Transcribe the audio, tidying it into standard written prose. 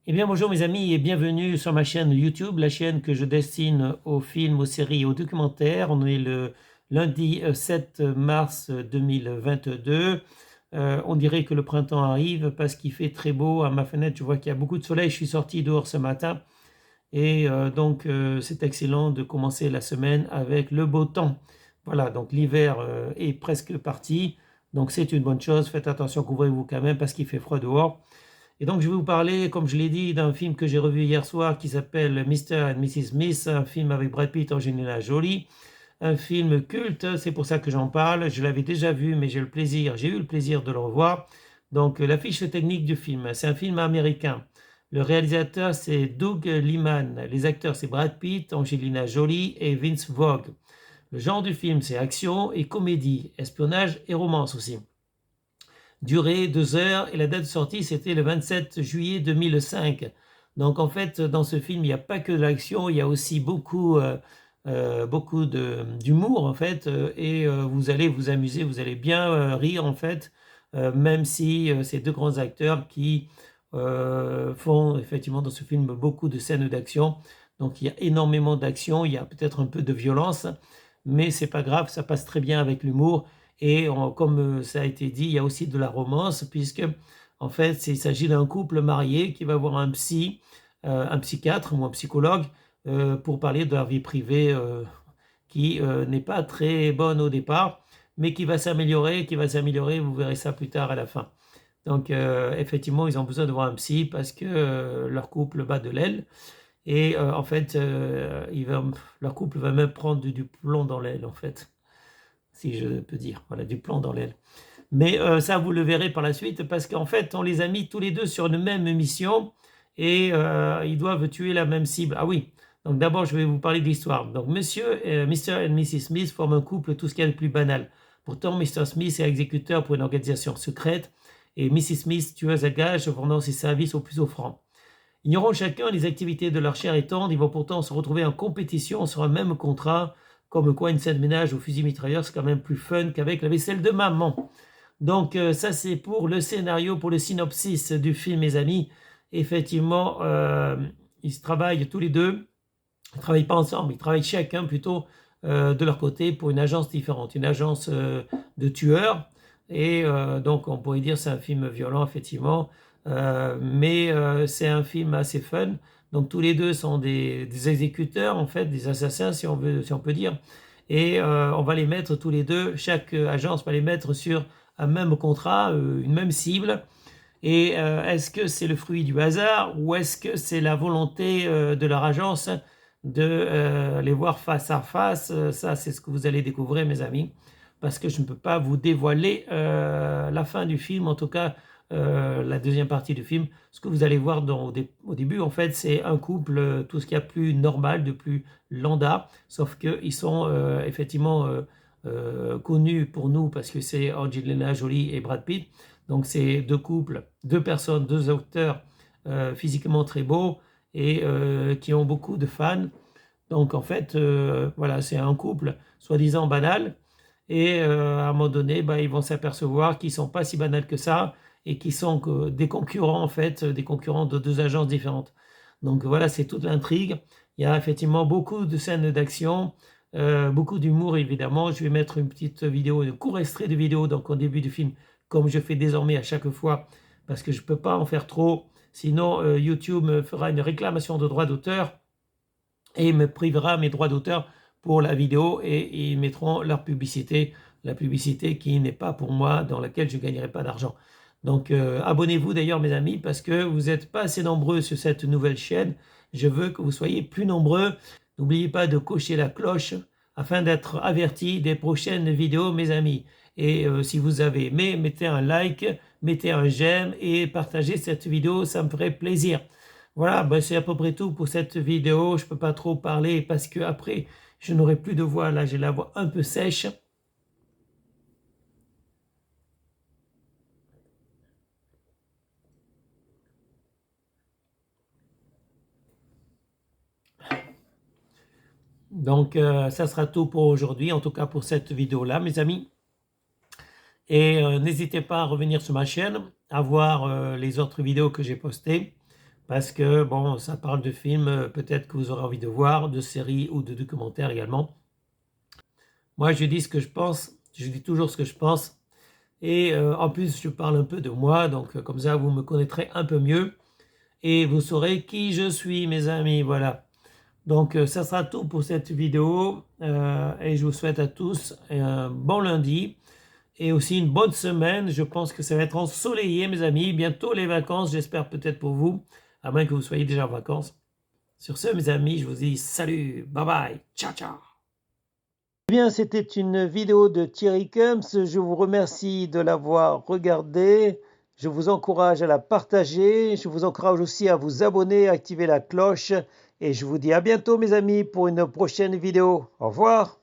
Eh bien bonjour mes amis et bienvenue sur ma chaîne YouTube, la chaîne que je destine aux films, aux séries et aux documentaires. On est le lundi 7 mars 2022. On dirait que le printemps arrive parce qu'il fait très beau. À ma fenêtre, je vois qu'il y a beaucoup de soleil. Je suis sorti dehors ce matin et c'est excellent de commencer la semaine avec le beau temps. Voilà, donc l'hiver est presque parti. Donc c'est une bonne chose. Faites attention, couvrez-vous quand même parce qu'il fait froid dehors. Et donc, je vais vous parler, comme je l'ai dit, d'un film que j'ai revu hier soir qui s'appelle Mr. and Mrs. Smith, un film avec Brad Pitt, Angelina Jolie, un film culte, c'est pour ça que j'en parle. Je l'avais déjà vu, mais j'ai eu le plaisir de le revoir. Donc, la fiche technique du film, c'est un film américain. Le réalisateur, c'est Doug Liman. Les acteurs, c'est Brad Pitt, Angelina Jolie et Vince Vaughn. Le genre du film, c'est action et comédie, espionnage et romance aussi. Durée 2 heures et la date de sortie c'était le 27 juillet 2005. Donc en fait dans ce film il n'y a pas que de l'action, il y a aussi beaucoup d'humour en fait vous allez vous amuser, vous allez bien rire en fait, même si c'est deux grands acteurs qui font effectivement dans ce film beaucoup de scènes d'action. Donc il y a énormément d'action, il y a peut-être un peu de violence, mais c'est pas grave, ça passe très bien avec l'humour. Et comme ça a été dit, il y a aussi de la romance, puisque en fait, il s'agit d'un couple marié qui va voir un psychiatre ou un psychologue pour parler de leur vie privée qui n'est pas très bonne au départ, mais qui va s'améliorer, vous verrez ça plus tard à la fin. Donc effectivement, ils ont besoin de voir un psy parce que leur couple bat de l'aile. Et en fait, leur couple va même prendre du plomb dans l'aile, en fait, si je peux dire. Voilà, du plomb dans l'aile. Mais ça, vous le verrez par la suite, parce qu'en fait, on les a mis tous les deux sur une même mission et ils doivent tuer la même cible. Ah oui, donc d'abord, je vais vous parler de l'histoire. Donc, Mr. et Mrs. Smith forment un couple, tout ce qu'il y a de plus banal. Pourtant, Mr. Smith est exécuteur pour une organisation secrète et Mrs. Smith, tueuse à gages, vendant ses services aux plus offrants. Ignorant chacun les activités de leur chair et tendre, ils vont pourtant se retrouver en compétition sur un même contrat, comme quoi une scène de ménage au fusil mitrailleur, c'est quand même plus fun qu'avec la vaisselle de maman. Donc ça c'est pour le scénario, pour le synopsis du film, mes amis. Effectivement, ils se travaillent tous les deux. Ils ne travaillent pas ensemble, ils travaillent chacun plutôt de leur côté pour une agence différente, une agence de tueurs. Et donc on pourrait dire c'est un film violent effectivement, mais c'est un film assez fun. Donc tous les deux sont des exécuteurs en fait, des assassins si on peut dire. Et on va les mettre tous les deux, chaque agence va les mettre sur un même contrat, une même cible. Et est-ce que c'est le fruit du hasard ou est-ce que c'est la volonté de leur agence de les voir face à face? Ça, c'est ce que vous allez découvrir, mes amis, parce que je ne peux pas vous dévoiler la fin du film, en tout cas la deuxième partie du film. Ce que vous allez voir au début, en fait, c'est un couple, tout ce qu'il y a de plus normal, de plus lambda, sauf qu'ils sont effectivement connus pour nous parce que c'est Angelina Jolie et Brad Pitt. Donc c'est deux couples, deux personnes, deux acteurs physiquement très beaux et qui ont beaucoup de fans. Donc en fait, voilà, c'est un couple soi-disant banal. Et à un moment donné, bah, ils vont s'apercevoir qu'ils ne sont pas si banals que ça et qu'ils sont que des concurrents, en fait, des concurrents de deux agences différentes. Donc voilà, c'est toute l'intrigue. Il y a effectivement beaucoup de scènes d'action, beaucoup d'humour évidemment. Je vais mettre une petite vidéo, un court extrait de vidéo donc au début du film, comme je fais désormais à chaque fois, parce que je ne peux pas en faire trop. Sinon, YouTube me fera une réclamation de droits d'auteur et me privera mes droits d'auteur pour la vidéo et ils mettront leur publicité, la publicité qui n'est pas pour moi, dans laquelle je ne gagnerai pas d'argent. Donc abonnez-vous d'ailleurs mes amis parce que vous n'êtes pas assez nombreux sur cette nouvelle chaîne. Je veux que vous soyez plus nombreux. N'oubliez pas de cocher la cloche afin d'être averti des prochaines vidéos mes amis. Et si vous avez aimé, mettez un like, mettez un j'aime et partagez cette vidéo, ça me ferait plaisir. Voilà, ben c'est à peu près tout pour cette vidéo. Je ne peux pas trop parler parce que après, je n'aurai plus de voix. Là, j'ai la voix un peu sèche. Donc, ça sera tout pour aujourd'hui, en tout cas pour cette vidéo-là, mes amis. Et n'hésitez pas à revenir sur ma chaîne, à voir les autres vidéos que j'ai postées parce que bon, ça parle de films peut-être que vous aurez envie de voir, de séries ou de documentaires également. Moi, je dis ce que je pense, je dis toujours ce que je pense et en plus, je parle un peu de moi, donc comme ça, vous me connaîtrez un peu mieux et vous saurez qui je suis, mes amis, voilà. Donc, ça sera tout pour cette vidéo et je vous souhaite à tous un bon lundi et aussi une bonne semaine. Je pense que ça va être ensoleillé, mes amis. Bientôt les vacances, j'espère peut-être pour vous, à moins que vous soyez déjà en vacances. Sur ce, mes amis, je vous dis salut, bye bye, ciao, ciao. Eh bien, c'était une vidéo de Thierry Kums. Je vous remercie de l'avoir regardée. Je vous encourage à la partager. Je vous encourage aussi à vous abonner, à activer la cloche. Et je vous dis à bientôt, mes amis, pour une prochaine vidéo. Au revoir.